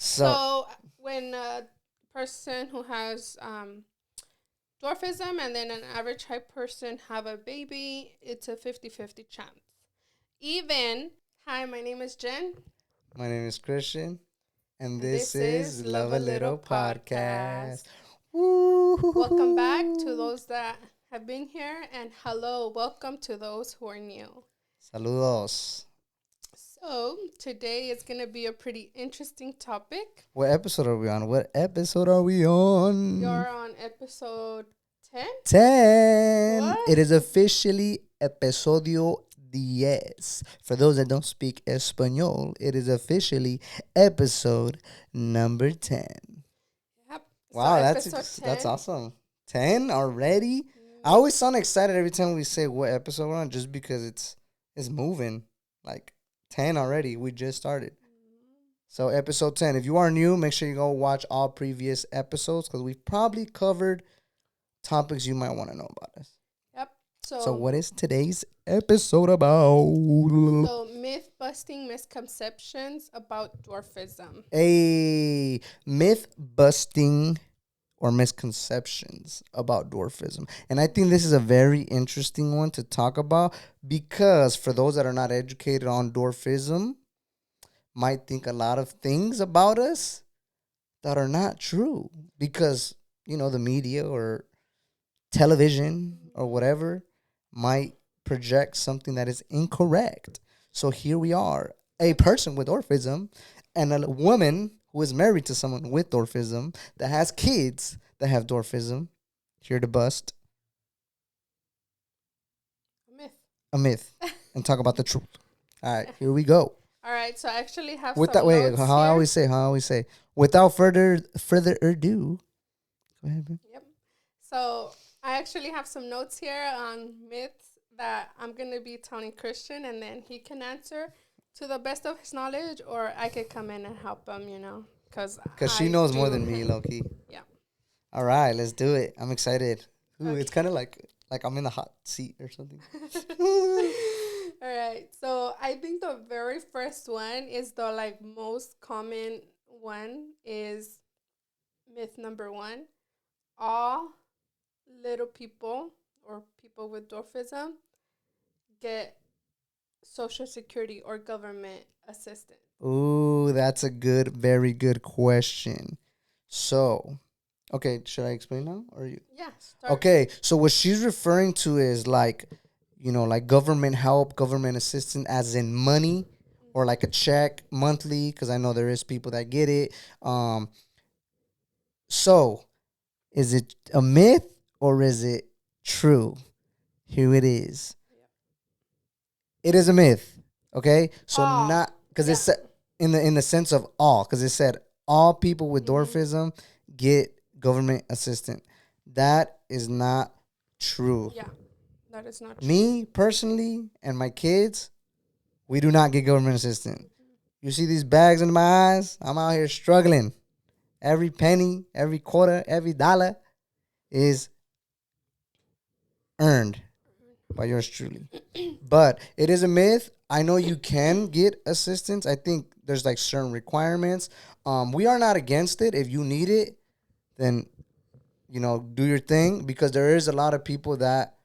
So when a person who has dwarfism and then an average height person have a baby, it's a 50-50 chance. Hi, my name is Jen. My name is Christian, and And this this is is Love Love a a Little Little Podcast. Podcast. Welcome back to Woo! those that have been here, and hello, welcome to those who are new. Saludos. So, today is going to be a pretty interesting topic. What episode are we on? What episode are we on? You're on episode 10? 10. What? It is officially episodio 10. For those that don't speak Espanol, it is officially episode number 10. Yep. Wow, Episode that's 10. awesome. 10 already? I Mm, always sound excited every time we say what episode we're on just because it's moving. Like 10 already. We just started. So episode 10. If you are new, make sure you go watch all previous episodes because we've probably covered topics you might want to know about us. Yep. So what is today's episode about? So myth busting misconceptions about dwarfism. A myth busting or misconceptions about dwarfism. And I think this is a very interesting one to talk about because for those that are not educated on dwarfism, might think a lot of things about us that are not true because, the media or television or whatever might project something that is incorrect. So here we are, a person with dwarfism and a woman who is married to someone with dwarfism that has kids that have dwarfism. Here to bust Myth. a myth and talk about the truth. All right, here we go. All right, so I actually have With that, some wait, notes here. how I always say, without further ado, go ahead, bro. Yep. So I actually have some notes here on myths that I'm going to be telling Christian, and then he can answer to the best of his knowledge, or I could come in and help him, because Because she I knows more do. than me, low key. Yeah. All right, let's do it. I'm excited. Ooh, Okay. it's kind of like I'm in the hot seat or something. All right. So I think the very first one is the most common one is myth number one. All little people or people with dwarfism get social security or government assistance. Ooh, that's a very good question. So, okay, should I explain now or you? Yeah. Start. Okay, so what she's referring to is like, like government help, government assistance, as in money or like a check monthly, because I know there is people that get it. So is it a myth or is it true? Here it is. It is a myth. Okay, so Oh, not because yeah. it's in the sense of all, because it said all people with Mhm. dwarfism get government assistance. That is not true. Yeah, that is not true. Me personally and my kids, we do not get government assistance. You see these bags in my eyes? I'm out here struggling. Every penny, every quarter, every dollar is earned by yours truly. But it is a myth. I know you can get assistance. I think there's like certain requirements. We are not against it. If you need it, then do your thing, because there is a lot of people that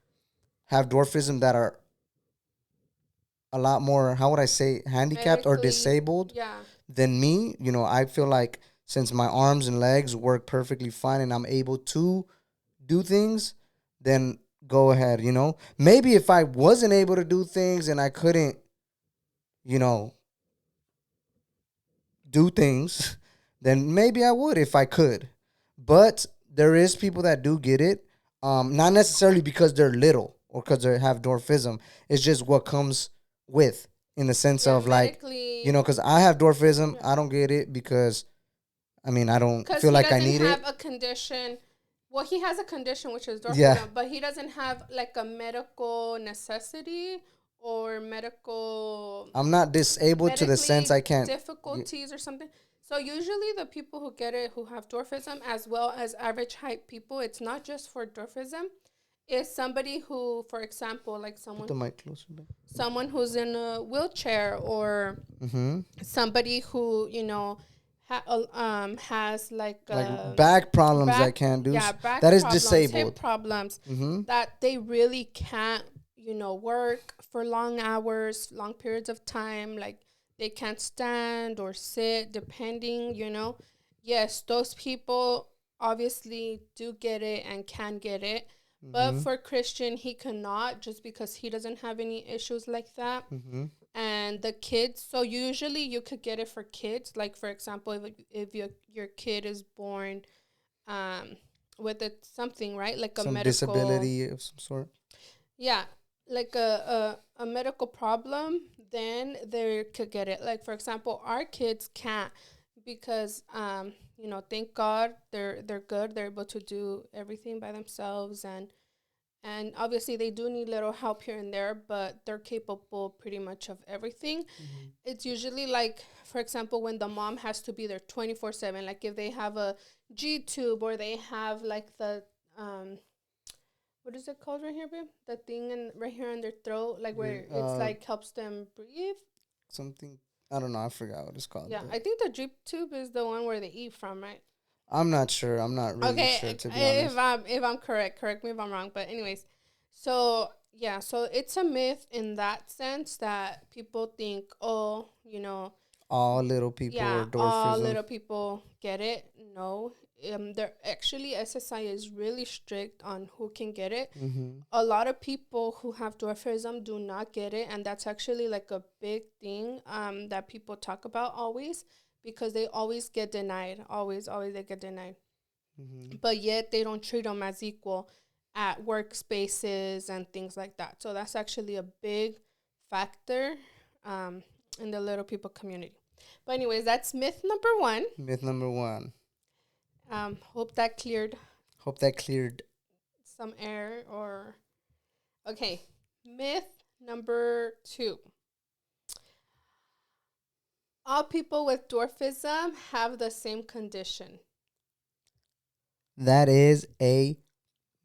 have dwarfism that are a lot more, how would I say, handicapped or Medically, disabled yeah. than me. I feel like since my arms and legs work perfectly fine and I'm able to do things, then go ahead. Maybe if I wasn't able to do things and I couldn't, you know, do things, then maybe I would if I could. But there is people that do get it, not necessarily because they're little or because they have dwarfism. It's just what comes with, in the sense Yeah, of like, medically. because I have dwarfism, Yeah. I don't get it because, I don't Because feel he like I doesn't need have it. a condition. Well, he has a condition which is Yeah, dwarfism, but he doesn't have like a medical necessity or medical I'm not disabled to the sense medically I can't. difficulties or something. So usually the people who get it who have dwarfism as well as average height people, it's not just for dwarfism. It's somebody who, for example, like Put the mic closer. someone who's in a wheelchair or Mm-hmm. somebody who, has like Like back problems that back can't do. yeah back That is problems, hip disabled. problems, Mm-hmm. that they really can't work for long hours, long periods of time, like they can't stand or sit depending, yes, those people obviously do get it and can get it. But Mm-hmm. for Christian, he cannot, just because he doesn't have any issues like that. Mm-hmm. And the kids, so usually you could get it for kids, like for example, if your kid is born um with something, right, like a Some medical, disability of some sort. yeah, like a medical problem, then they could get it. Like for example, our kids can't, because thank God they're good, they're able to do everything by themselves, and obviously they do need little help here and there, but they're capable pretty much of everything. Mm-hmm. It's usually like, for example, when the mom has to be there 24/7, like if they have a G tube, or they have like the what is it called right here, babe? The thing right here in their throat, like Yeah. where it's like helps them breathe. Something, I don't know. I forgot what it's called, Yeah, but I think the G tube is the one where they eat from, right? I'm not sure. I'm not really sure, Okay, to be if honest. I'm correct me if I'm wrong. But anyways, so yeah, so it's a myth in that sense that people think, oh, All little people yeah, or all dwarfism. little people get it. No, they're actually, SSI is really strict on who can get it. Mm-hmm. A lot of people who have dwarfism do not get it, and that's actually like a big thing that people talk about always, because they always get denied. Always they get denied, Mm-hmm. but yet they don't treat them as equal at workspaces and things like that. So that's actually a big factor um, in the little people community. But anyways, that's myth number one. Myth number one. Hope that cleared Hope that cleared. some air. Or okay, myth number two: all people with dwarfism have the same condition. That is a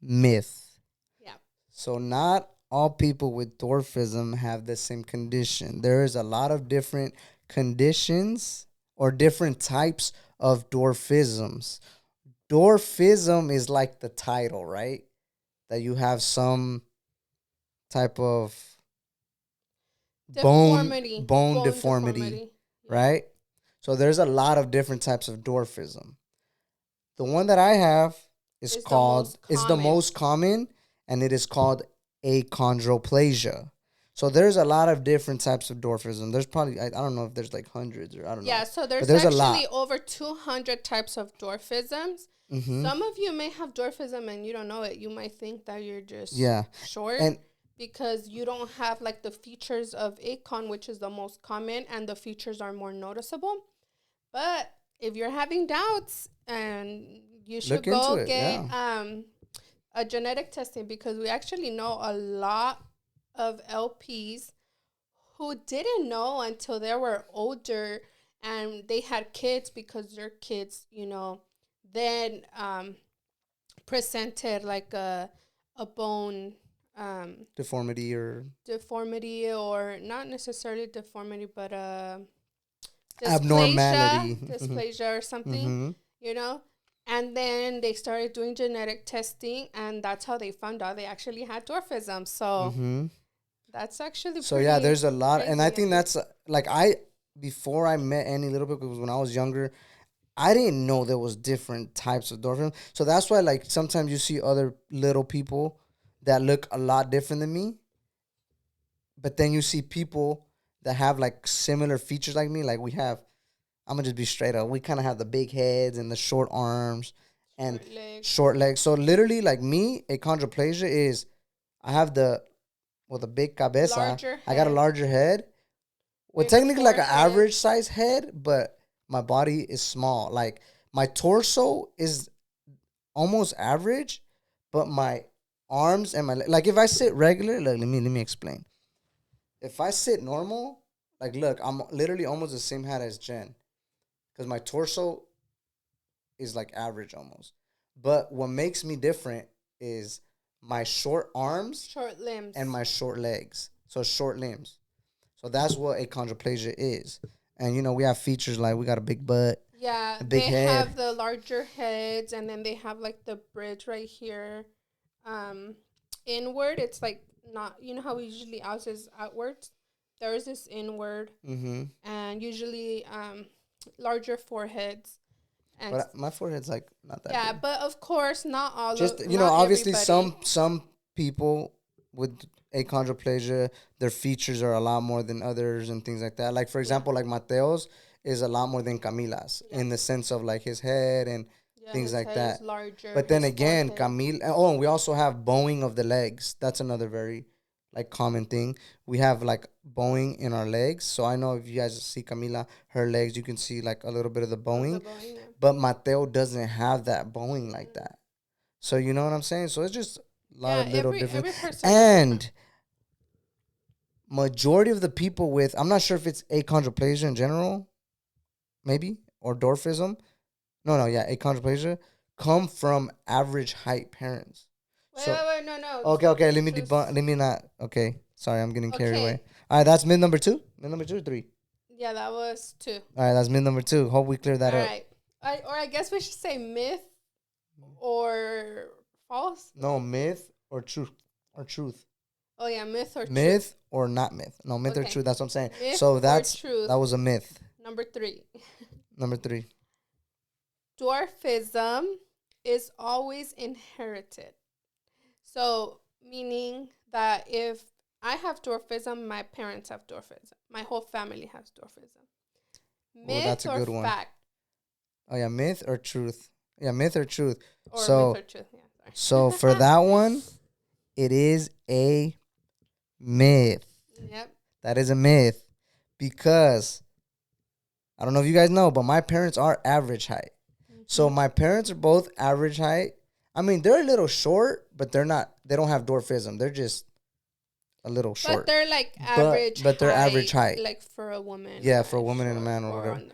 myth. Yeah. So not all people with dwarfism have the same condition. There is a lot of different conditions or different types of dwarfisms. Dwarfism is like the title, right? That you have some type of Deformity. bone Bone deformity, deformity. Yeah. right? So there's a lot of different types of dwarfism. The one that I have Is the most is the common. most common, and it is called achondroplasia. So there's a lot of different types of dwarfism. There's probably, I don't know if there's like hundreds, or I don't Yeah, know, so but there's there's a actually lot. over 200 types of dwarfisms. Mm-hmm. Some of you may have dwarfism and you don't know it. You might think that you're just Yeah, short and because you don't have like the features of achon, which is the most common, and the features are more noticeable. But if you're having doubts, and you should look into go it. get Yeah. a genetic testing, because we actually know a lot of LPs who didn't know until they were older and they had kids, because their kids, then presented like a bone Deformity or deformity, or not necessarily deformity, but abnormality. dysplasia or something, Mm-hmm. you know. And then they started doing genetic testing, and that's how they found out they actually had dwarfism. So Mm-hmm. that's actually So yeah, pretty there's a lot, and I crazy, I think think. that's like I before I met Annie Little Bit, because when I was younger, I didn't know there was different types of dwarfism. So that's why like sometimes you see other little people that look a lot different than me, but then you see people that have like similar features like me. Like we have, I'm gonna just be straight up. We kind of have the big heads and the short arms and Short legs, short legs. So literally, like me, achondroplasia is I have the big cabeza. larger I got a head, larger head. Well, bigger technically like an forehead. average size head, but my body is small. Like my torso is almost average, but my arms and like if I sit regular, like let me explain. If I sit normal, like look, I'm literally almost the same height as Jen, because my torso is like average almost. But what makes me different is my short arms Short and limbs. my short legs. So short limbs. So that's what achondroplasia is. And we have features like we got a big butt, Yeah, a big they head. have the larger heads, and then they have like the bridge right here. Um, Inward, it's like not, you know how we usually ours is outwards. There is this inward, Mm-hmm. and usually larger foreheads, and But my forehead's like not that yeah, big. but of course Just not obviously everybody. some people with achondroplasia, their features are a lot more than others and things like that. Like for Yeah, example, like Mateo's is a lot more than Camila's in the yes, sense of like his head and yeah, things his like head is that. larger, But then his again, forehead. Camila. Oh, and we also have bowing of the legs. That's another very like common thing. We have like bowing in our legs. So I know if you guys see Camila, her legs, you can see like a little bit of the Of the bowing. bone, yeah. But Mateo doesn't have that bowing like Mm. that. So you know what I'm saying? So it's just a lot Yeah, of little different. every person is different. And majority of the people with, I'm not sure if it's achondroplasia in general, maybe, or dwarfism. No, yeah, achondroplasia come from average height parents. So Wait, no, no. okay, let me debunk. Just Let me not. Okay, sorry, I'm getting carried away. okay. All right, that's mid number two. Mid number two or three. Yeah, that was two. All right, that's mid number two. Hope we clear that All up. right. I guess we should say myth or false. No myth or truth or truth. Oh yeah, myth or truth. Myth or not myth. No myth or Okay, truth. That's what I'm saying. myth So or that truth. was a myth. Number three, Number three. dwarfism is always inherited. So meaning that if I have dwarfism, my parents have dwarfism. My whole family has dwarfism. Oh, that's Myth a or good one. fact? Oh yeah, myth or truth. Yeah, myth or truth. Or myth So or truth? Yeah, so for sorry. that one, it is a myth. Yep. That is a myth because I don't know if you guys know, but my parents are average height. So Mm-hmm. my parents are both average height. I mean, they're a little short, but they're not. They don't have dwarfism. They're just a little But short. they're like But average but they're average height, height. like for a woman, Yeah, for a woman and a short man or or whatever. on the.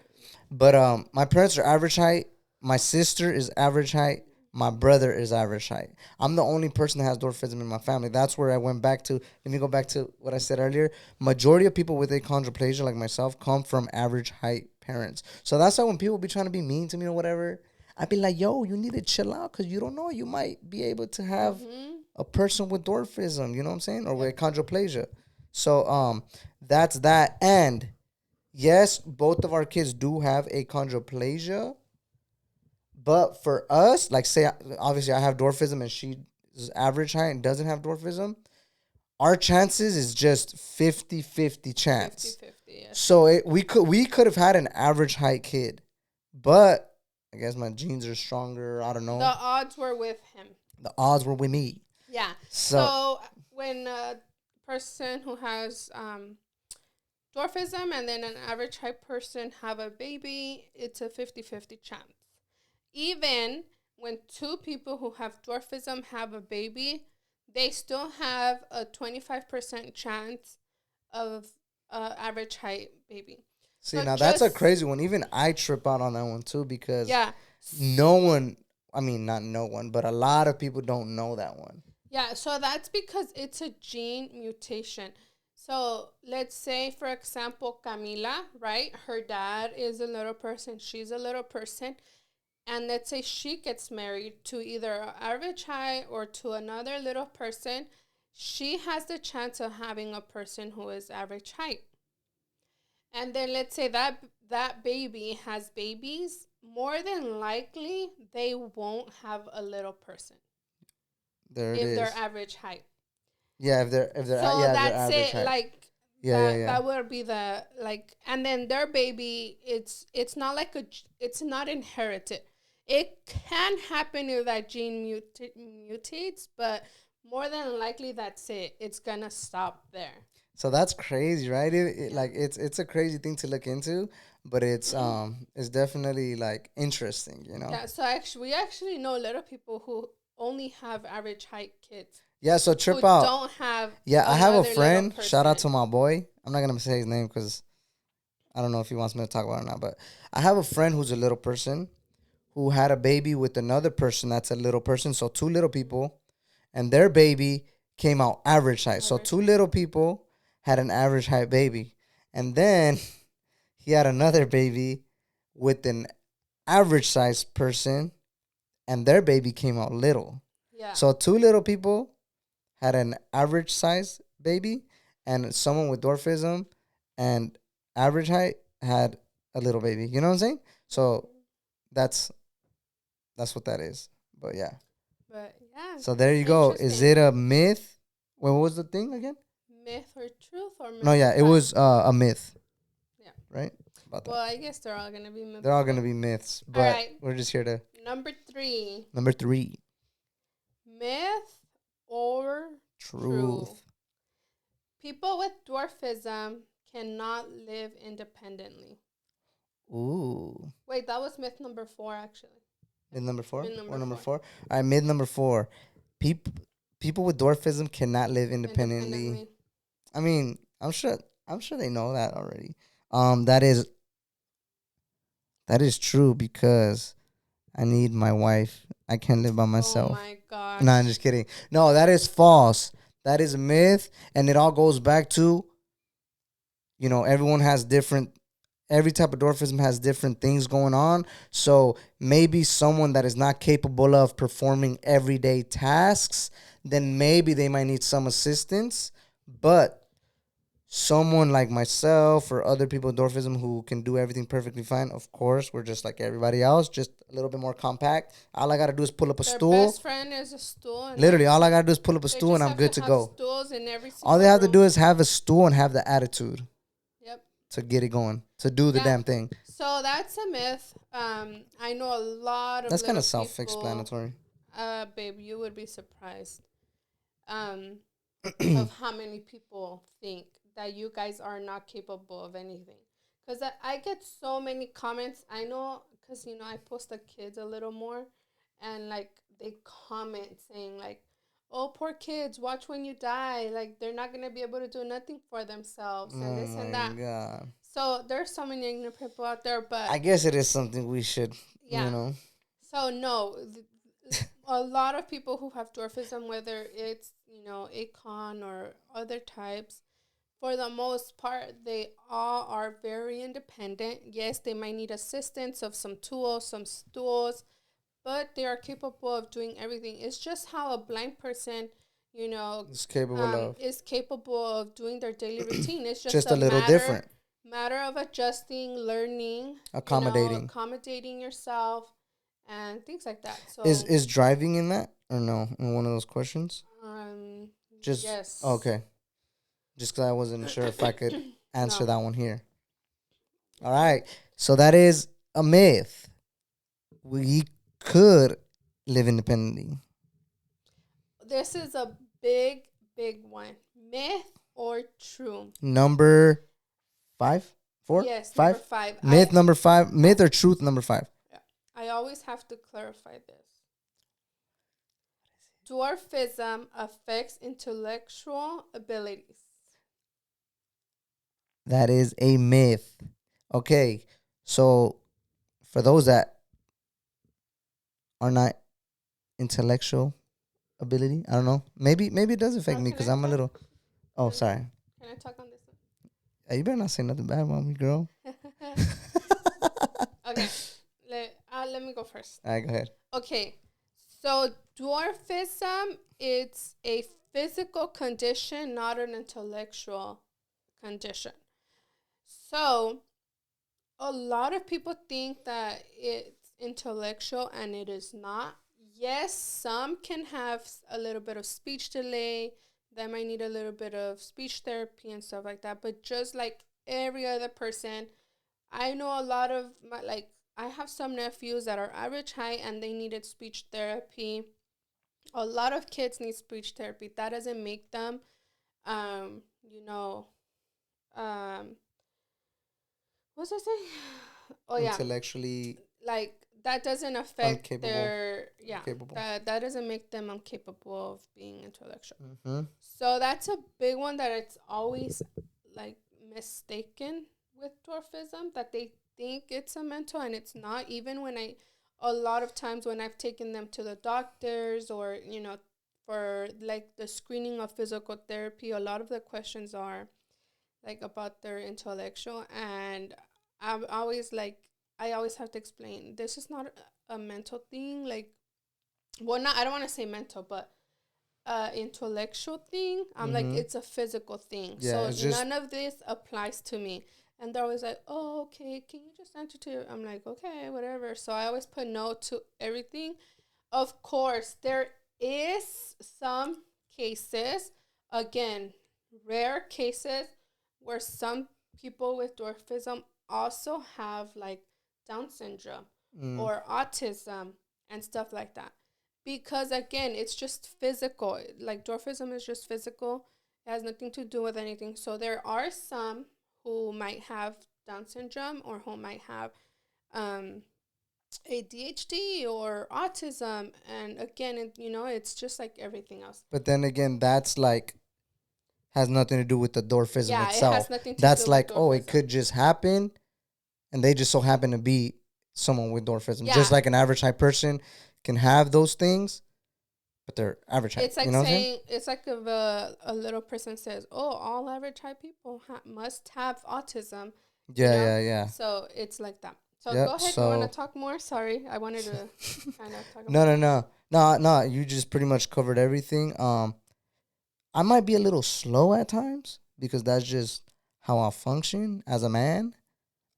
But my parents are average height. My sister is average height. My brother is average height. I'm the only person that has dwarfism in my family. That's where I went back to. Let me go back to what I said earlier. Majority of people with achondroplasia, like myself, come from average height parents. So that's why when people be trying to be mean to me or whatever, I'd be like, "Yo, you need to chill out because you don't know. You might be able to have Mm-hmm. a person with dwarfism. You know what I'm saying, or Yep. with achondroplasia." So that's that. And yes, both of our kids do have achondroplasia. But for us, like say obviously I have dwarfism and she is average height and doesn't have dwarfism, our chances is just 50-50 50 chance. 50, yes. So we could have had an average height kid. But I guess my genes are stronger. I don't The know. odds were with him. The odds were with me. Yeah. So So when a person who has dwarfism and then an average height person have a baby, it's a 50 50 chance. Even when two people who have dwarfism have a baby, they still have a 25% chance of average height baby. see So now that's a just, crazy one. Even I trip out on that one too because yeah. no one I mean not no one, but a lot of people don't know that one. Yeah, so that's because it's a gene mutation. So let's say, for example, Camila, right? Her dad is a little person, she's a little person. And let's say she gets married to either an average height or to another little person. She has the chance of having a person who is average height. And then let's say that baby has babies. More than likely, they won't have a little person There it if they're is. average height. Yeah, if they're So yeah, if they're that's average it. height. Like Yeah, yeah, yeah. that would be the like, and then their baby. It's not like it's not inherited. It can happen if that gene mutates, but more than likely that's it. It's gonna stop there. So that's crazy, right? Yeah. Like it's a crazy thing to look into, but it's definitely like interesting, you know. Yeah. So actually, we actually know a lot of people who only have average height kids Yeah, so who trip out. don't have Yeah, I have a another little friend. Shout out person. to my boy. I'm not gonna say his name because I don't know if he wants me to talk about it or not. But I have a friend who's a little person who had a baby with another person that's a little person. So two little people, and their baby came out average height. So Average two height. little people had an average height baby, and then he had another baby with an average sized person and their baby came out little. Yeah. So two little people had an average size baby, and someone with dwarfism and average height had a little baby. You know what I'm saying? So that's what that is. But yeah. But yeah. So there you it's go. Is interesting. it a myth? What was the thing again? Myth or truth or myth No, or yeah, it fact? was a myth. Yeah. Right? About that. Well, I guess they're all gonna be myths. They're all gonna be myths, All but right. we're just here to Number 3. number 3. Myth or true? Truth. People with dwarfism cannot live independently. Ooh. Wait, that was myth number 4, actually. Mid number 4? Myth Or number number 4? All right, mid number 4. People with dwarfism cannot live independently. I mean, I'm sure they know that already. That is true because I need my wife. I can't live by Oh myself. my gosh. No, I'm just kidding. No, that is false. That is a myth, and it all goes back to, everyone has different. Every type of dwarfism has different things going on. So maybe someone that is not capable of performing everyday tasks, then maybe they might need some assistance. But someone like myself or other people with dwarfism who can do everything perfectly fine, of course, we're just like everybody else, just a little bit more compact. All I got to do is pull up a Their stool. best friend is a stool. And Literally, all I got to do is pull up a they stool and just I'm good have to go. Stools in every single All they have to room. do is have a stool and have the attitude Yep. to get it going, to do the Yeah. damn thing. So that's a myth. I know a lot of That's kind of little self-explanatory. Babe, you would be surprised of how many people think that you guys are not capable of anything. Because I get so many comments. I know because, I post the kids a little more. And, like, they comment saying, like, oh, poor kids, watch when you die. Like, they're not going to be able to do nothing for themselves and this and that. God. So there's so many ignorant people out there, but I guess it is something we should, yeah. So no, a lot of people who have dwarfism, whether it's ACON or other types, for the most part, they all are very independent. Yes, they might need assistance of some tools, some stools, but they are capable of doing everything. It's just how a blind person, is capable of doing their daily routine. It's just a little different. Matter of adjusting, learning, accommodating yourself, and things like that. So is driving in that or no? In one of those questions? Just yes. Okay. Just because I wasn't sure if I could answer that one here. All right. So that is a myth. We could live independently. This is a big, big one. Myth or true? Number 5? 4? Yes, 5? number 5. Myth number 5. Myth or truth number 5? Yeah. I always have to clarify this. Dwarfism affects intellectual abilities. That is a myth. Okay. So for those that are not intellectual ability, I don't know. Maybe it does affect me because I'm a little. Oh, sorry. Can I talk on this one? You better not say nothing bad about me, girl. Okay. Let me go first. All right, go ahead. Okay. So dwarfism, it's a physical condition, not an intellectual condition. So a lot of people think that it's intellectual and it is not. Yes, some can have a little bit of speech delay. They might need a little bit of speech therapy and stuff like that. But just like every other person, I know a lot of I have some nephews that are average height and they needed speech therapy. A lot of kids need speech therapy. That doesn't make them, um, you know, what's I saying? Oh yeah, intellectually like that doesn't affect incapable. their Capable. that doesn't make them incapable of being intellectual. Mm-hmm. So that's a big one that it's always like mistaken with dwarfism, that they think it's a mental and it's not. Even when a lot of times when I've taken them to the doctors or for like the screening of physical therapy, a lot of the questions are like about their intellectual, and I'm always like, I always have to explain this is not a mental thing. Like, well, not I don't want to say mental, but intellectual thing. I'm like, Mm-hmm. it's a physical thing. Yeah, So it's just. none of this applies to me. And they're always like, oh, okay, can you just enter to? I'm like, okay, whatever. So I always put no to everything. Of course, there is some cases, again, rare cases, where some people with dwarfism also have like Down syndrome Mm. or autism and stuff like that. Because again, it's just physical. Like dwarfism is just physical. It has nothing to do with anything. So there are some who might have Down syndrome or who might have um, ADHD or autism, and again, it's just like everything else. But then again, that's like has nothing to do with the dwarfism Yeah, it itself. has nothing to That's do with like, oh, it dwarfism. could just happen, and they just so happen to be someone with dwarfism. Just Yeah, like an average height person can have those things, but they're average height. it's You like know what I'm saying? saying it's like if a little person says, "Oh, all average height people must have autism," you Yeah, know. yeah, yeah. So it's like that. So go Yep. ahead. You want to So talk more? Sorry, I wanted to kind of talk no, about no, that. no, no, no. You just pretty much covered everything. I might be a little slow at times because that's just how I function as a man.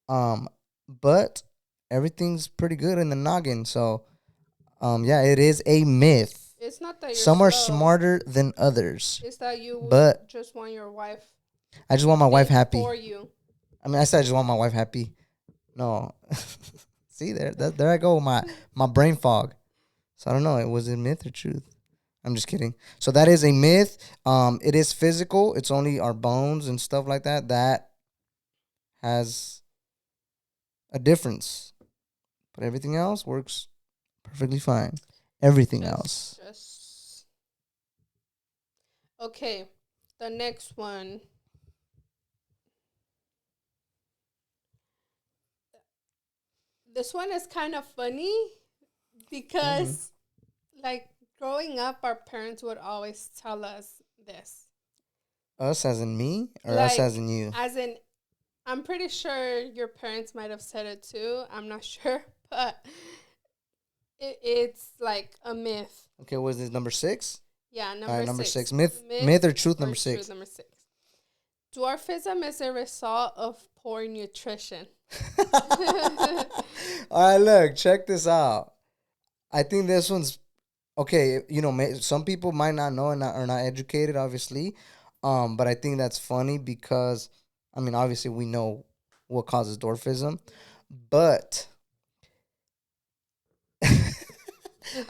Um, but everything's pretty good in the noggin. So, yeah, it is a myth. It's not that you're Some are slow. smarter than others, It's that you but just want your wife I just want my wife think happy. for you. I mean, I said I just want my wife happy. No, see there I go, my brain fog. So I don't know. It was a myth or truth. I'm just kidding. So that is a myth. It is physical. It's only our bones and stuff like that that has a difference. But everything else works perfectly fine. Everything else. Just okay. The next one. This one is kind of funny Mm-hmm. because, like, growing up, our parents would always tell us this. Us as in me or us as Like, in you? as in, I'm pretty sure your parents might have said it too. I'm not sure, but it's like a myth. Okay, what is this, number 6? Yeah, All right, number number six. 6. Myth, Myth myth or truth, or number truth, 6. number six. Dwarfism is a result of poor nutrition. All right, look, check this out. I think this one's okay. You know, some people might not know and are not educated, obviously. But I think that's funny because, I mean, obviously we know what causes dwarfism, but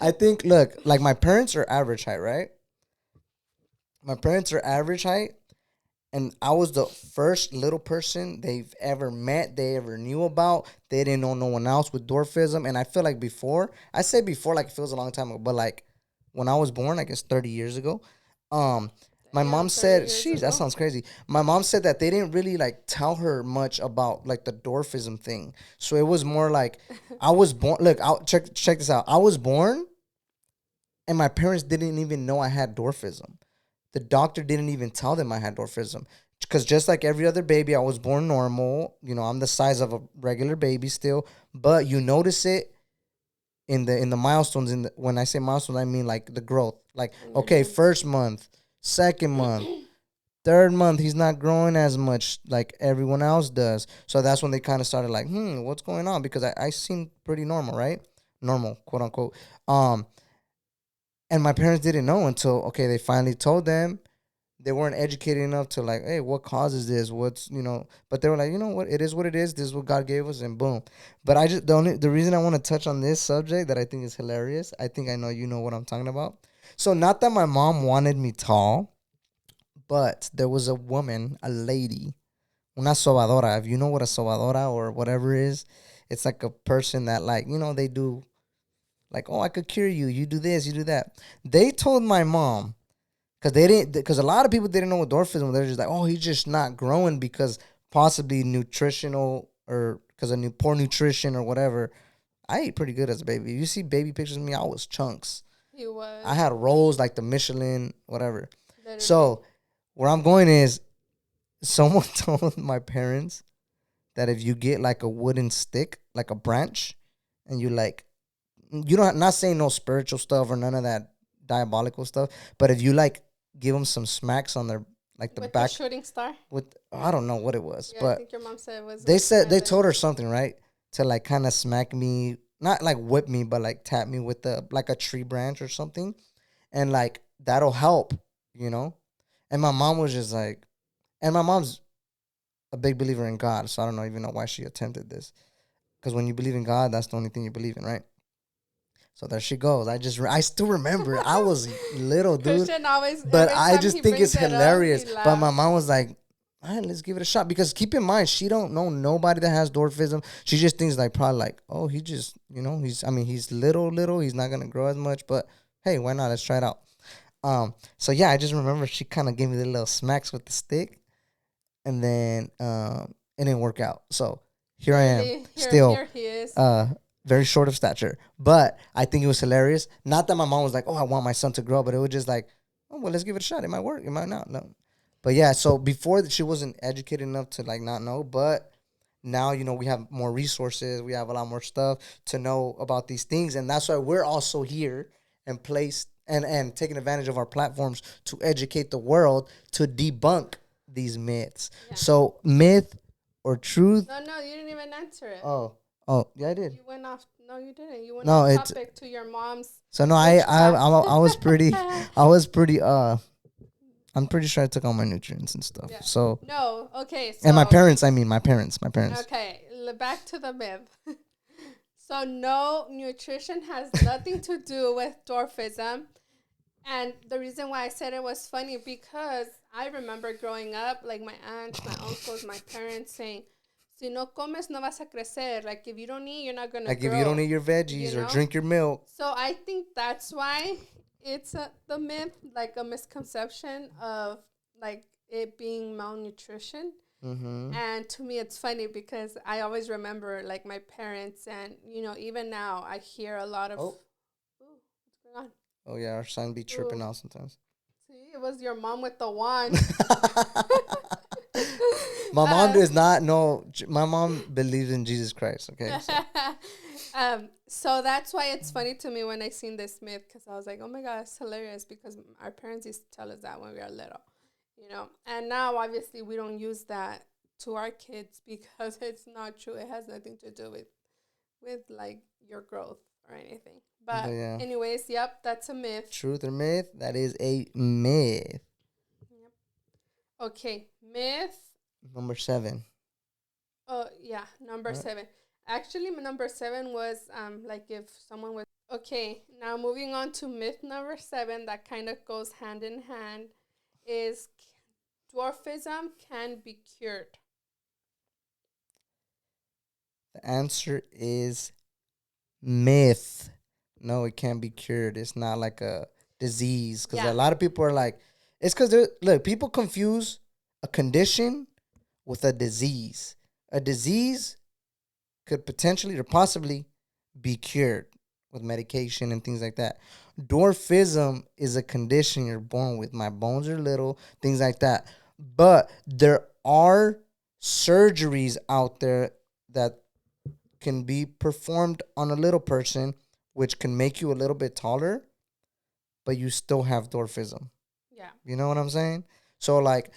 I think, look, like my parents are average height, right? My parents are average height, and I was the first little person they've ever met, they ever knew about. They didn't know no one else with dwarfism, and I feel like before, I say before like it feels a long time ago, but like when I was born, I guess 30 years ago, um, my Damn, mom 30 said, years "Sheesh, that ago. sounds crazy." My mom said that they didn't really like tell her much about like the dwarfism thing, so it was more like I was born. Look, I'll check this out. I was born, and my parents didn't even know I had dwarfism. The doctor didn't even tell them I had dwarfism. Because just like every other baby, I was born normal. You know, I'm the size of a regular baby still. But you notice it in the milestones. When I say milestones, I mean like the growth. Like, On your okay, hand. first month, second month, third month, he's not growing as much like everyone else does. So that's when they kind of started like, what's going on? Because I seem pretty normal, right? Normal, quote unquote. Um, and my parents didn't know until okay, they finally told them. They weren't educated enough to like, hey, what causes this? But they were like, you know what? It is what it is. This is what God gave us, and boom. But I just the reason I want to touch on this subject that I think is hilarious. I think I know you know what I'm talking about. So not that my mom wanted me tall, but there was a woman, a lady, una sobadora. If you know what a sobadora or whatever is, it's like a person that like they do like, oh, I could cure you. You do this, you do that. They told my mom because a lot of people didn't know what dwarfism. They're just like, oh, he's just not growing because possibly nutritional or because of poor nutrition or whatever. I ate pretty good as a baby. You see baby pictures of me, I was chunks. He I was had rolls like the Michelin, whatever. literally. So where I'm going is someone told my parents that if you get like a wooden stick, like a branch, and you like, you don't, not saying no spiritual stuff or none of that diabolical stuff, but if you like give them some smacks on their, like the With the back, shooting star. with, I don't know what it was, Yeah, I but think your mom said it was they with said, they Merlin. told her something, right, to like kind of smack me, not like whip me, but like tap me with the, like a tree branch or something, and like that'll help, you know. And my mom was just like, and my mom's a big believer in God, so I don't know even know why she attempted this. Because when you believe in God, that's the only thing you believe in, right? So there she goes. I still remember. I was little, dude, Christian always, but every I time just he think it's brings it up, hilarious. he But my laughs. mom was like, all right, let's give it a shot. Because keep in mind, she don't know nobody that has dwarfism. She just thinks like probably like, oh, he just, he's, I mean, he's little. He's not gonna grow as much. But hey, why not? Let's try it out. So yeah, I just remember she kind of gave me the little smacks with the stick, and then it didn't work out. So here I am, Clearly, still here he is. very short of stature. But I think it was hilarious. Not that my mom was like, "Oh, I want my son to grow," but it was just like, "Oh, well, let's give it a shot. It might work. It might not." No, but yeah. So before that, she wasn't educated enough to like not know, but now we have more resources. We have a lot more stuff to know about these things, and that's why we're also here and placed and taking advantage of our platforms to educate the world to debunk these myths. Yeah. So myth or truth? No, you didn't even answer it. Oh, yeah, I did. You went off. No, you didn't. You went No, off it's topic to your mom's so no. witchcraft. I was pretty. I was pretty. I'm pretty sure I took all my nutrients and stuff. Yeah. So No. Okay. and my So parents. I mean, my parents. My parents. okay. Back to the myth. So no, nutrition has nothing to do with dwarfism. And the reason why I said it was funny because I remember growing up, like my aunts, my uncles, my parents saying, "Si no comes, no vas a crecer." Like if you don't eat, you're not gonna Like if you don't grow. eat your You veggies or know. drink your milk. So I think that's why it's the myth, like a misconception of like it being malnutrition. Mm-hmm. And to me, it's funny because I always remember like my parents, and even now I hear a lot of, Oh. ooh, what's going on? Oh yeah, our son be tripping Ooh, out sometimes. see, it was your mom with the wand. My mom uh, does not know. My mom believes in Jesus Christ. Okay, so so that's why it's funny to me when I seen this myth because I was like, oh my god, it's hilarious because our parents used to tell us that when we were little. And now obviously we don't use that to our kids because it's not true. It has nothing to do with like your growth or anything. but But yeah, anyways, yep, that's a myth. truth or myth? That is a myth. Yep. Okay, myth. Number 7. Oh yeah, number Right. 7. Actually, number 7 was like if someone was okay. Now moving on to myth number 7, that kind of goes hand in hand, is dwarfism can be cured. The answer is myth. No, it can't be cured. It's not like a disease because a Yeah, lot of people are like, it's because look, people confuse a condition with a disease. A disease could potentially or possibly be cured with medication and things like that. Dwarfism is a condition you're born with. My bones are little, things like that. But there are surgeries out there that can be performed on a little person, which can make you a little bit taller, but you still have dwarfism. yeah. You know what I'm saying? So like,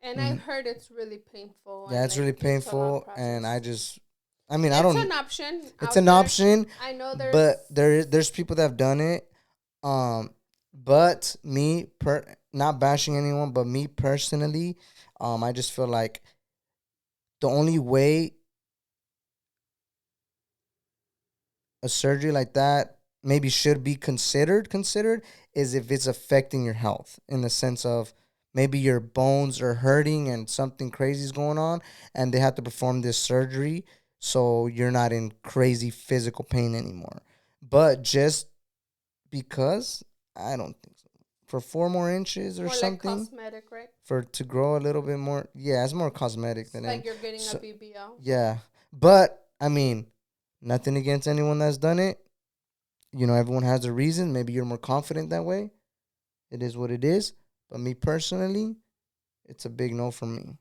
And I mm, heard it's really painful yeah, and it's like really it's a long painful, and process. I mean, I It's don't. an option It's out an there. option, I know there's but there's people that have done it. Um, but me not bashing anyone, but me personally, I just feel like the only way a surgery like that maybe should be considered is if it's affecting your health in the sense of maybe your bones are hurting and something crazy is going on and they have to perform this surgery so you're not in crazy physical pain anymore. But just because, I don't think so. For 4 more inches or more like something, cosmetic, right? for to grow a little bit more, yeah, it's more cosmetic It's than like any. you're getting a So BBL. yeah, but I mean, nothing against anyone that's done it. Everyone has a reason. Maybe you're more confident that way. It is what it is. But me personally, it's a big no for me.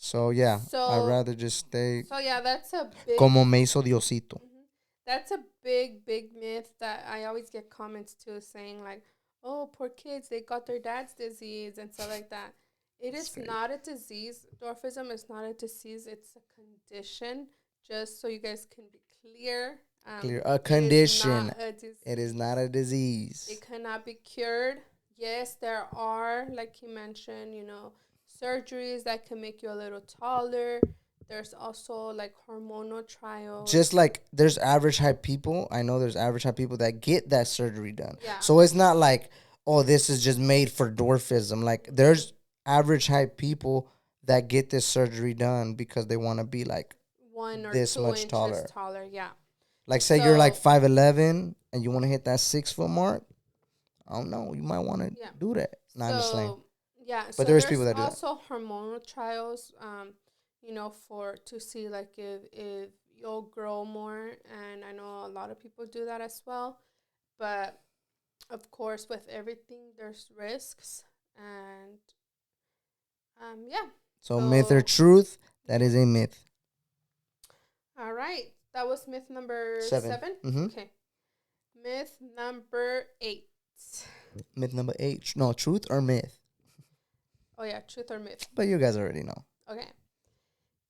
So yeah, I'd So rather just stay so yeah, that's a big. como me hizo Diosito. Mhm. That's a big myth that I always get comments to saying like, "Oh, poor kids, they got their dad's disease and stuff like that." It It's is very not a disease. Dwarfism is not a disease. It's a condition. Just so you guys can be clear, clear. A it is condition. not a It is disease. not a It disease. cannot be cured. Yes, there are, like he mentioned, surgeries that can make you a little taller. There's also like hormonal Just trials. like there's average height people, I know there's average height people that get that surgery done. Yeah. So it's not like, oh, this is just made for dwarfism. Like there's average height people that get this surgery done because they want to be like this much1 or 2 inches taller. taller. Yeah. Like say you're like So 5'11" and you want to hit that 6 foot mark. I don't know. You might want to yeah. do that. No, I'm just saying. So yeah. But So there's people there's that do that. also hormonal trials. For to see like if you'll grow more, and I know a lot of people do that as well. But of course, with everything, there's risks, and yeah. So myth or So truth? That is a myth. all right, that was myth number 7. 7. Mm-hmm. Okay, myth number 8. Myth number 8. No, truth or myth? Oh yeah, truth or myth. But you guys already know. Okay.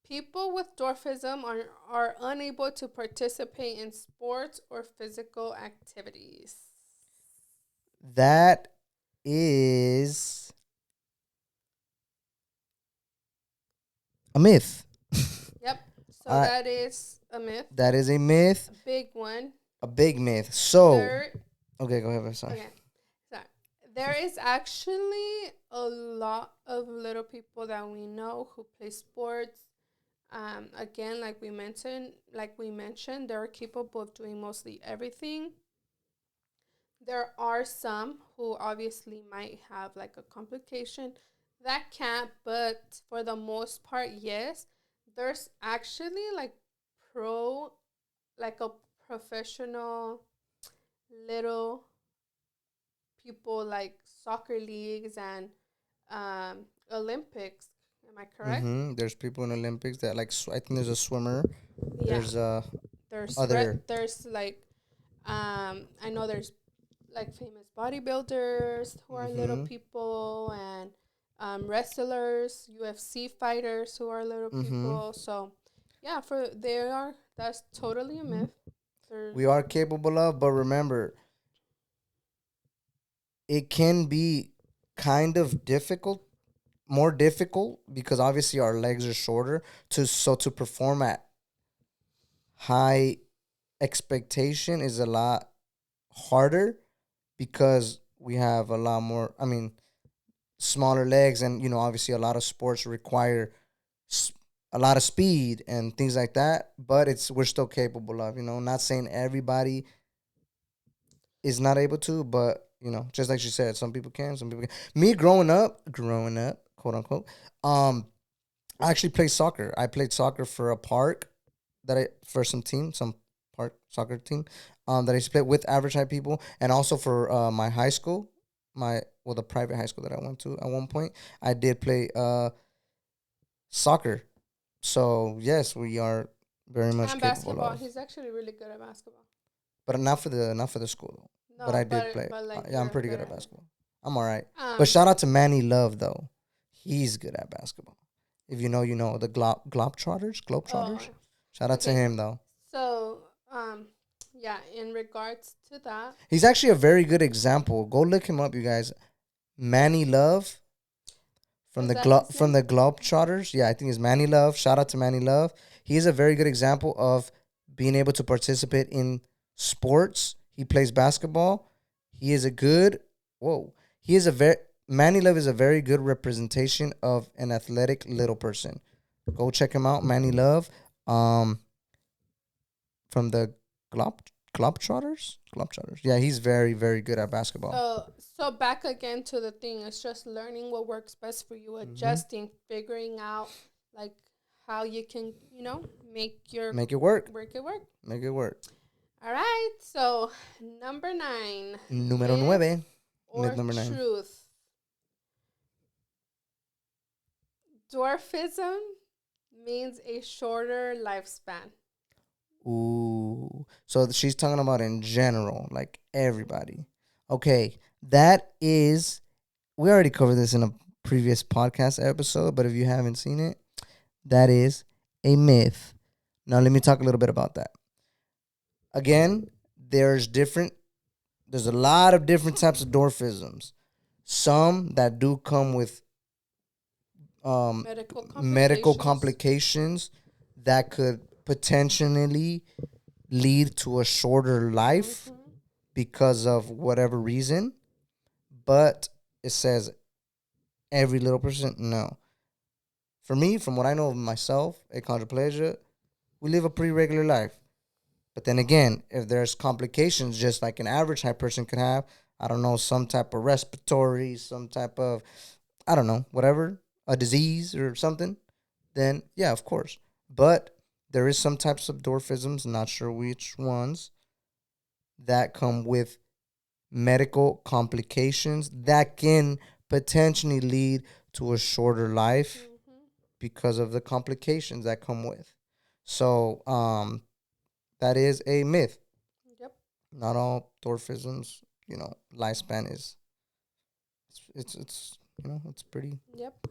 People with dwarfism are unable to participate in sports or physical activities. That is a myth. Yep. So I that is a myth. That is a myth, A big one. a big myth. So, There okay, go ahead. I'm sorry. okay. So there is actually a lot of little people that we know who play sports. Again, like we mentioned, they're capable of doing mostly everything. There are some who obviously might have like a complication that can't, but for the most part, yes. There's actually like pro, like a professional little people like soccer leagues and Olympics. Am I correct? There's people in Olympics that like. I think there's a swimmer. Yeah. There's There's other. there's like I know there's like famous bodybuilders who are little Mm-hmm. people, and wrestlers, UFC fighters who are little Mm-hmm. people. So yeah, that's totally a myth. They're, We are capable of, but remember, it can be kind of difficult, more difficult because obviously our legs are shorter. To perform at high expectation is a lot harder because we have a lot more. I mean, smaller legs, and obviously a lot of sports require a lot of speed and things like that. But we're still capable of. Not saying everybody is not able to, but just like she said, some people can, some people can. Me growing up, quote unquote, I actually played soccer. I played soccer for a park for some park soccer team that I used to play with average height people, and also for my high school, the private high school that I went to at one point. I did play soccer. So yes, we are very much and capable basketball. of, He's actually really good at basketball. but not for the school though. But No, I did play. but like Yeah, I'm you're pretty good good at at it. basketball. I'm all right. But Um. shout out to Manny Love though. He's good at basketball. If you know, you know the Globetrotters. Oh. Globetrotters. Shout out to Okay. him though. So yeah. In regards to that, He's actually a very good example. Go look him up, you guys. Manny Love is that his From name? the Globetrotters. Yeah, I think it's Manny Love. Shout out to Manny Love. He is a very good example of being able to participate in sports. He plays basketball. He is a good. Whoa. He is a very Manny Love is a very good representation of an athletic little person. Go check him out, Manny Love. Um, from the Globe Globetrotters. Globetrotters. Yeah, he's very very good at basketball. So back again to the thing. It's just learning what works best for you, Hmm. adjusting, figuring out like how you can, make your Make it work. work it work. Make it work. All right. So number 9, Número myth 9. Myth or number 9. truth. Dwarfism means a shorter lifespan. Ooh. So she's talking about in general, like everybody. Okay. That is, we already covered this in a previous podcast episode, but if you haven't seen it, that is a myth. Now, let me talk a little bit about that. Again, there's a lot of different types of dwarfisms. Some that do come with Medical medical complications. complications that could potentially lead to a shorter life Mm-hmm. because of whatever reason. But it says every little percent, no. For me, from what I know of myself, achondroplasia, we live a pretty regular life. But then again, if there's complications, just like an average height person could have, I don't know, some type of respiratory, some type of, I don't know, whatever, a disease or something, then yeah, of course. But there is some types of dwarfisms, not sure which ones, that come with medical complications that can potentially lead to a shorter life Mm-hmm. because of the complications that come with. So, that is a myth. Yep. Not all dwarfisms, lifespan is it's it's pretty. Yep.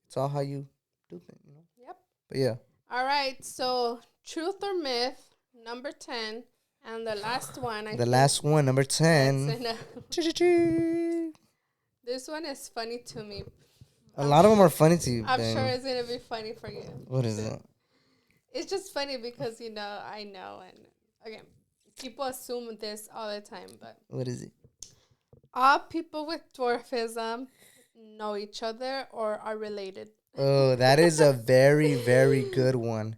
It's all how you do things. Yep. But yeah, All right. So, truth or myth, number 10. And the last one, I the think last one, number that's 10. enough. Chee-chee-chee. This one is funny to me. A lot of them are funny to you, I'm sure Ben. it's going to be funny for you What is too. it? It's just funny because, I know. And again, people assume this all the time. But What is it? all people with dwarfism know each other or are related. Oh, that is a very, very good one.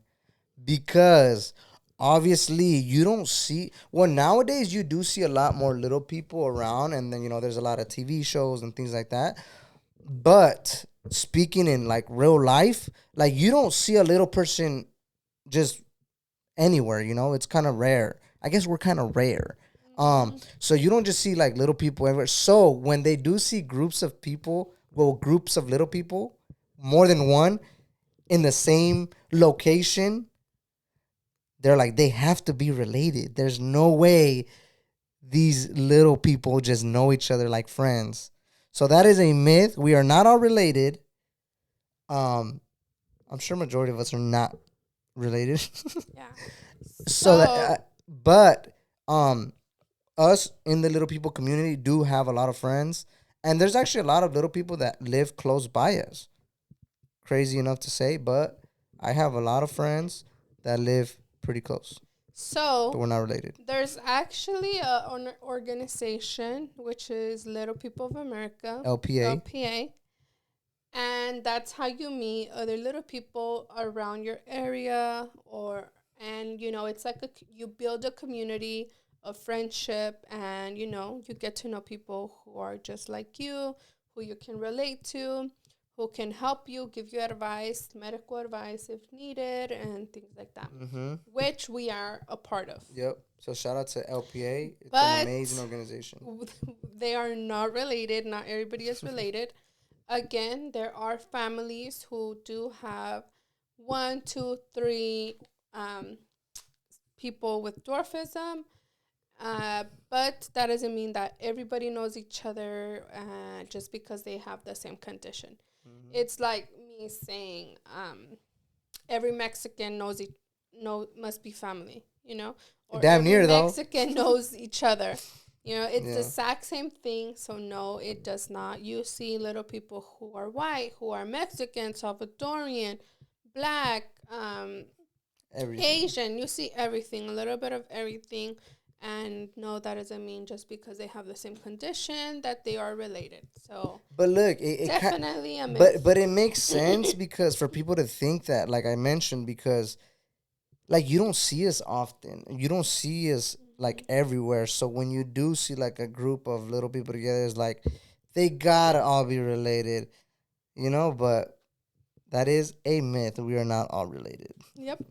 Because obviously you don't see, well, nowadays you do see a lot more little people around, and then there's a lot of TV shows and things like that. But speaking in like real life, like you don't see a little person just anywhere. It's kind of rare. I guess we're kind of rare. Mm-hmm. So you don't just see like little people everywhere. So when they do see groups of people, well, groups of little people, more than one in the same location, they're like, they have to be related. There's no way these little people just know each other like friends. So that is a myth. We are not all related. Um, I'm sure majority of us are not related. Yeah. So that, So, but us in the little people community do have a lot of friends, and there's actually a lot of little people that live close by us. Crazy enough to say, but I have a lot of friends that live pretty close, but so we're not related. there's actually an organization which is Little People of America, LPA. LPA, and that's how you meet other little people around your area, and it's like you build a community of friendship, and you get to know people who are just like you, who you can relate to, who can help you, give you advice, medical advice if needed, and things like that, Mm-hmm. which we are a part of. Yep. So shout out to LPA. It's an amazing But organization. they are not related. Not everybody is related. Again, there are families who do have one, two, three um, people with dwarfism, but that doesn't mean that everybody knows each other just because they have the same condition. Mm-hmm. It's like me saying every Mexican must be family, or Damn every near though. Mexican knows each other. It's the Yeah. exact same thing. So no, it does not. You see little people who are white, who are Mexican, Salvadorian, black, Everything. Asian. You see everything, a little bit of everything. And no, that doesn't mean just because they have the same condition that they are related. So But look, definitely a myth. but it makes sense because for people to think that, like I mentioned, because like you don't see us often, you don't see us like everywhere. So when you do see like a group of little people together, it's like they gotta all be related. But that is a myth. We are not all related. Yep.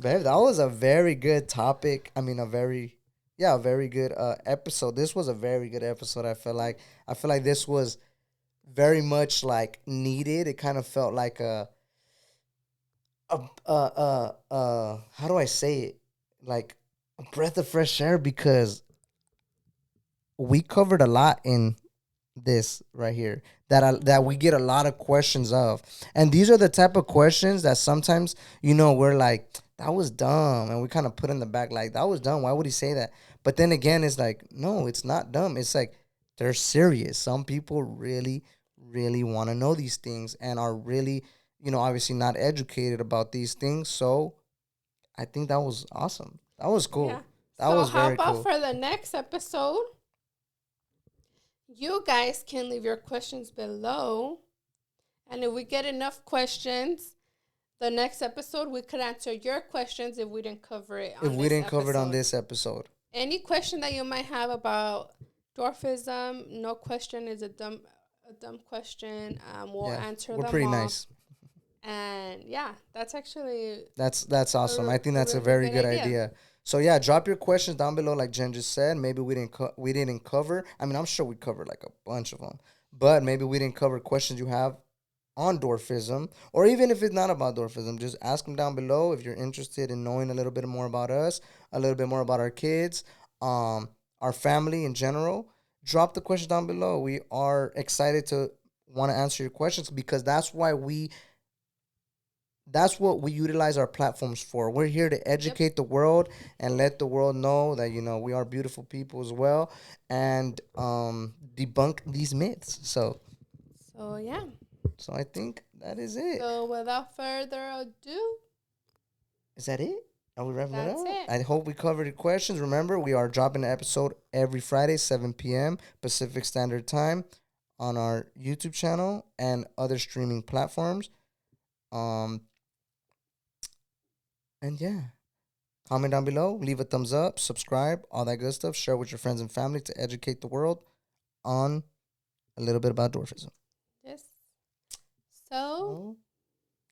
Babe, that was a very good topic. I mean, a very good episode. This was a very good episode. I feel like this was very much like needed. It kind of felt like how do I say it? Like a breath of fresh air because we covered a lot in this right here that we get a lot of questions of, and these are the type of questions that sometimes we're like that was dumb, and we kind of put in the back like that was dumb. Why would he say that? But then again, it's like no, it's not dumb. It's like they're serious. Some people really, really want to know these things and are really, obviously not educated about these things. So I think that was awesome. That was Yeah. cool. That So was how very about cool. for the next episode, you guys can leave your questions below. And if we get enough questions, the next episode we could answer your questions if we didn't cover it If on we this didn't cover it on episode. this episode, Any question that you might have about dwarfism, no question is a dumb question. We'll yeah, answer we're them pretty all. nice. And yeah, that's actually That's awesome. I think a that's a really very good good idea. idea. So yeah, drop your questions down below, like Jen just said. Maybe we didn't cover. I mean, I'm sure we covered like a bunch of them, but maybe we didn't cover questions you have on dwarfism, or even if it's not about dwarfism, just ask them down below if you're interested in knowing a little bit more about us, a little bit more about our kids, our family in general. Drop the question down below. We are excited to want to answer your questions because that's what we utilize our platforms for. We're here to Yep. educate the world and let the world know that we are beautiful people as well, and debunk these myths. So yeah. So I think that is it. So without further ado, Is that it? Are we wrapping it that's up? it. I hope we covered your questions. Remember, we are dropping an episode every Friday, 7 p.m. Pacific Standard Time on our YouTube channel and other streaming platforms. Um, and yeah, comment down below, leave a thumbs up, subscribe, all that good stuff. Share with your friends and family to educate the world on a little bit about dwarfism. Yes. So So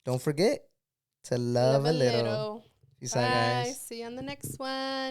don't forget to live love a a little. little. Peace out, Bye. guys. See you on the next one.